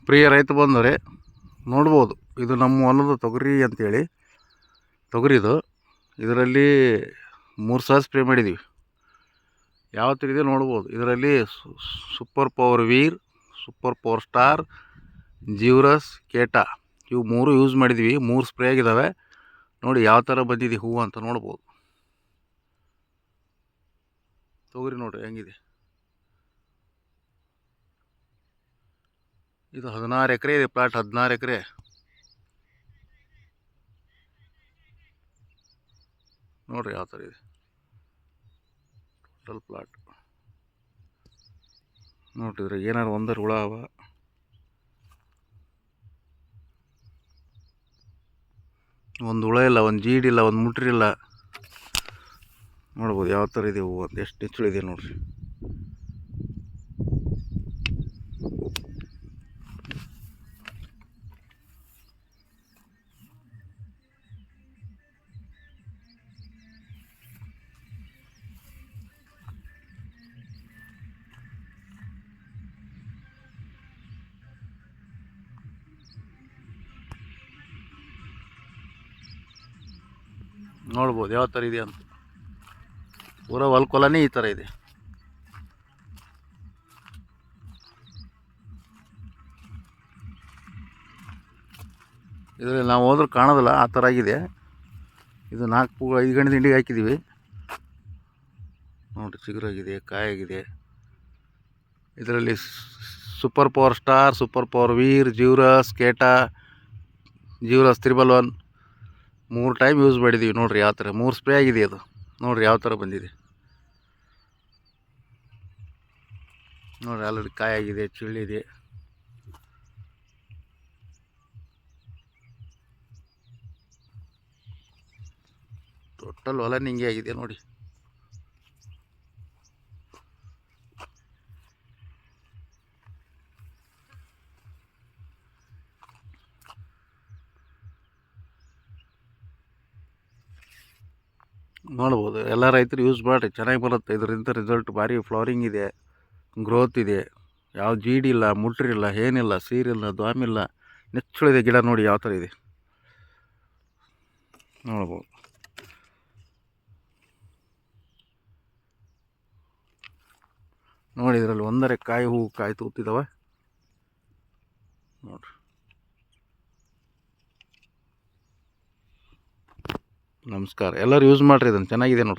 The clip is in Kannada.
ಪ್ರಿಯ ರೈತ ಬಂದರೆ ನೋಡ್ಬೋದು. ಇದು ನಮ್ಮ ಹೊಲದ ತೊಗರಿ ಅಂತೇಳಿ ತೊಗರಿದು. ಇದರಲ್ಲಿ 3 ಸಲ ಸ್ಪ್ರೇ ಮಾಡಿದ್ದೀವಿ. ಯಾವ ಥರ ಇದೆ ನೋಡ್ಬೋದು. ಇದರಲ್ಲಿ ಸೂಪರ್ ಪವರ್ ವೀರ್, ಸೂಪರ್ ಪವರ್ ಸ್ಟಾರ್, ಜೀವ್ರಸ್, ಕೇಟಾ ಇವು 3 ಯೂಸ್ ಮಾಡಿದ್ವಿ. 3 ಸ್ಪ್ರೇ ಆಗಿದ್ದಾವೆ. ನೋಡಿ ಯಾವ ಥರ ಬಂದಿದೆ ಹೂವು ಅಂತ ನೋಡ್ಬೋದು. ತೊಗರಿ ನೋಡ್ರಿ ಹೆಂಗಿದೆ. ಇದು 16 ಎಕರೆ ಇದೆ ಪ್ಲಾಟ್. 16 ಎಕರೆ. ನೋಡ್ರಿ ಯಾವ ಥರ ಇದೆ ಟೋಟಲ್ ಪ್ಲಾಟ್. ನೋಡ್ರಿದ್ರೆ ಏನಾರು ಒಂದರ ಹುಳ ಅವ. ಒಂದು ಹುಳ ಇಲ್ಲ, ಒಂದು ಜೀಡಿಲ್ಲ, ಒಂದು ಮುಟ್ರಿಲ್ಲ. ನೋಡ್ಬೋದು ಯಾವ ಥರ ಇದೆ ಹೂವು ಅಂತ. ಎಷ್ಟು ನೆಚ್ಚಳಿದೆ ನೋಡ್ರಿ. ನೋಡ್ಬೋದು ಯಾವ ಥರ ಇದೆ ಅಂತ. ಪೂರ ಹೊಲ್ಕೊಲನೇ ಈ ಥರ ಇದೆ. ಇದರಲ್ಲಿ ನಾವು ಹೋದ್ರೂ ಕಾಣೋದಿಲ್ಲ, ಆ ಥರ ಆಗಿದೆ. ಇದು 4-5 ಗಂಟೆ ತಿಂಡಿಗೆ ಹಾಕಿದ್ದೀವಿ. ನೋಡಿ ಚಿಗುರಾಗಿದೆ, ಕಾಯಾಗಿದೆ. ಇದರಲ್ಲಿ super power star, super power ವೀರ್, ಜೀವ್ರಸ್, ಕೇಟಾ, ಜೀವ್ರಸ್ 111 3 ಟೈಮ್ ಯೂಸ್ ಮಾಡಿದ್ದೀವಿ. ನೋಡಿರಿ ಯಾವ ಥರ 3 ಸ್ಪ್ರೇ ಆಗಿದೆ ಅದು. ನೋಡಿರಿ ಯಾವ ಥರ ಬಂದಿದೆ. ನೋಡಿರಿ ಆಲ್ರೆಡಿ ಕಾಯಾಗಿದೆ, ಚಿಳ್ಳಿದೆ. ಟೋಟಲ್ ಹೊಲ ಹಿಂಗೆ ಆಗಿದೆ ನೋಡಿ. ನೋಡ್ಬೋದು. ಎಲ್ಲ ರೈತರು ಯೂಸ್ ಮಾಡಿರಿ, ಚೆನ್ನಾಗಿ ಬರುತ್ತೆ. ಇದರಿಂದ ರಿಸಲ್ಟ್ ಭಾರಿ ಫ್ಲವರಿಂಗ್ ಇದೆ, ಗ್ರೋತ್ ಇದೆ. ಯಾವ ಜೀಡಿಲ್ಲ, ಮುಟ್ರಿಲ್ಲ, ಏನಿಲ್ಲ, ಸೀರಿಲ್ಲ, ದ್ವಾಮಿಲ್ಲ, ನೆಚ್ಚಳಿದೆ ಗಿಡ. ನೋಡಿ ಯಾವ ಥರ ಇದೆ ನೋಡ್ಬೋದು. ನೋಡಿ ಇದರಲ್ಲಿ 1 ಕಾಯಿ ಹೂವು ಕಾಯಿ ತೂತಿದ್ದಾವೆ ನೋಡ್ರಿ. ನಮಸ್ಕಾರ. ಎಲ್ಲರೂ ಯೂಸ್ ಮಾಡಿರಿ, ಇದನ್ನು ಚೆನ್ನಾಗಿದೆ ನೋಡ್ರಿ.